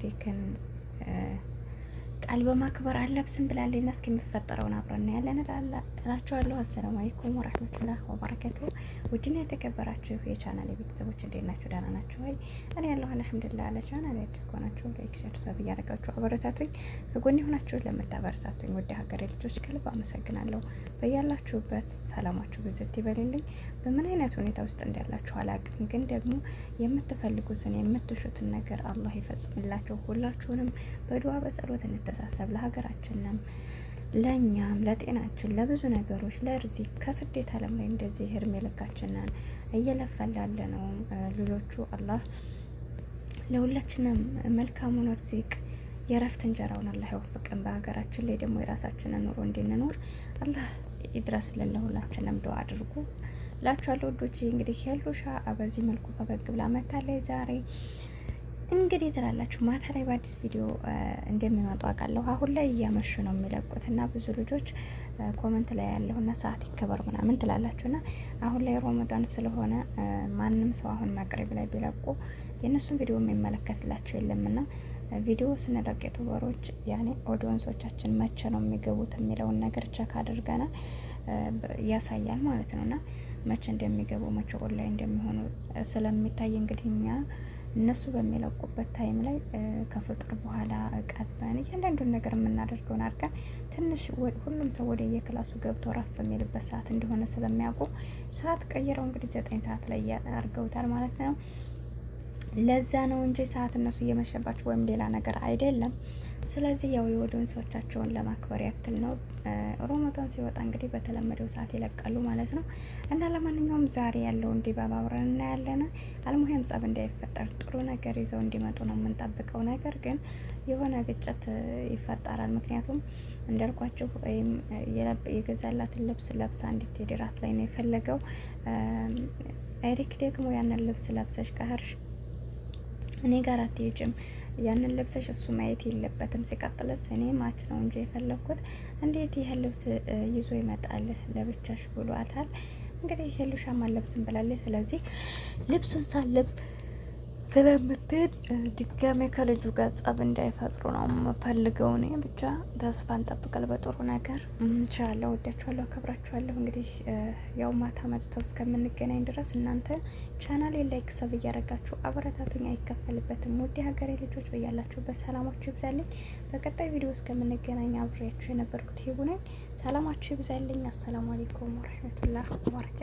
ሄሪክን ቃል በማክበር አለብስም ብላለና እስኪ የሚፈጠረውን አብረን ያለን እላችኋለሁ። አሰላሙ አለይኩም ወራህመቱላሂ ወበረካቱ። ውድና የተከበራችሁ የቻናል ቤተሰቦች እንዴት ናችሁ? ደህና ናችሁ ወይ? እኔ ያለሁ አልሐምዱሊላህ። አለ ቻናል አዲስ ከሆናችሁ ላይክ፣ ሼር፣ ሰብ እያደረጋችሁ አበረታቱኝ። ከጎን ሆናችሁ ለምታበረታቱኝ ውድ ሀገሬ ልጆች ከልብ አመሰግናለሁ። በያላችሁበት ሰላማችሁ ብዝት ይበልልኝ። በምን አይነት ሁኔታ ውስጥ እንዳላችሁ አላቅም፣ ግን ደግሞ የምትፈልጉትን የምትሹትን ነገር አላህ ይፈጽምላችሁ። ሁላችሁንም በዱዓ በጸሎት እንተሳሰብ። ለሀገራችንም ለእኛም ለጤናችን ለብዙ ነገሮች ለርዚቅ ከስደት ዓለም ላይ እንደዚህ እድሜ ልካችንን እየለፋን ላለ ነው ልጆቹ አላህ ለሁላችንም መልካሙን ርዚቅ የረፍት እንጀራውን አላህ ይወፍቀን። በሀገራችን ላይ ደግሞ የራሳችንን ኑሮ እንድንኖር አላህ ይድረስልን። ለሁላችንም ዱዓ አድርጉ ላችኋለሁ ወዶቼ። እንግዲህ ሄሉሻ በዚህ መልኩ ፈገግ ብላ መታለች ዛሬ። እንግዲህ ትላላችሁ ማታ ላይ በአዲስ ቪዲዮ እንደሚመጡ አውቃለሁ። አሁን ላይ እያመሹ ነው የሚለቁት እና ብዙ ልጆች ኮመንት ላይ ያለውና ሰዓት ይከበር ምናምን ትላላችሁና አሁን ላይ ሮመዳን ስለሆነ ማንም ሰው አሁን መቅረብ ላይ ቢለቁ የእነሱን ቪዲዮ የሚመለከትላቸው የለምና ቪዲዮ ስንለቅ ዩቱበሮች ያኔ ኦዲየንሶቻችን መቼ ነው የሚገቡት የሚለውን ነገር ቸክ አድርገና ያሳያል ማለት ነውና መቼ እንደሚገቡ መቼ ኦንላይን እንደሚሆኑ ስለሚታይ እንግዲህ እኛ እነሱ በሚለቁበት ታይም ላይ ከፍጥር በኋላ ቀጥበን እያንዳንዱን ነገር የምናደርገውን አድርገን ትንሽ ሁሉም ሰው ወደ የክላሱ ገብቶ ረፍ የሚልበት ሰዓት እንደሆነ ስለሚያውቁ ሰዓት ቀይረው እንግዲህ 9 ሰዓት ላይ አድርገውታል ማለት ነው። ለዛ ነው እንጂ ሰዓት እነሱ እየመሸባቸው ወይም ሌላ ነገር አይደለም። ስለዚህ ያው የኦዲየንሶቻቸውን ለማክበር ያክል ነው። ሮመዳን ሲወጣ እንግዲህ በተለመደው ሰዓት ይለቃሉ ማለት ነው። እና ለማንኛውም ዛሬ ያለውን ድባብ አብረን እናያለን። አልሙሂም ጸብ እንዳይፈጠር ጥሩ ነገር ይዘው እንዲመጡ ነው የምንጠብቀው። ነገር ግን የሆነ ግጭት ይፈጠራል። ምክንያቱም እንዳልኳችሁ ወይም የገዛላትን ልብስ ለብሳ እንድትሄድ ራት ላይ ነው የፈለገው። ሄሪክ ደግሞ ያንን ልብስ ለብሰሽ ከሄድሽ እኔ ጋር አትሄጂም፣ ያንን ልብሰሽ እሱ ማየት የለበትም። ሲቀጥልስ እኔ ማች ነው እንጂ የፈለኩት እንዴት ይሄ ልብስ ይዞ ይመጣል ለብቻሽ ብሏታል። እንግዲህ ሄሉሻማ ለብስም ብላለች። ስለዚህ ልብሱን ሳለብስ ስለምትሄድ ድጋሜ ከልጁ ጋር ጸብ እንዳይፈጥሩ ነው የምፈልገው። እኔ ብቻ ተስፋ እንጠብቃለን በጥሩ ነገር ኢንሻአላህ። ወዳችኋለሁ፣ አከብራችኋለሁ። እንግዲህ ያው ማታ መጥተው እስከምንገናኝ ድረስ እናንተ ቻናሌ ላይክ ሰብ እያደረጋችሁ አበረታቱኝ፣ አይከፈልበትም። ውድ ሀገሬ ልጆች በያላችሁበት ሰላማችሁ ይብዛልኝ። በቀጣይ ቪዲዮ እስከምንገናኝ አብሬያችሁ የነበርኩት ሂቡ ነኝ። ሰላማችሁ ይብዛልኝ። አሰላሙ አለይኩም ወራህመቱላሂ ወበረካቱ።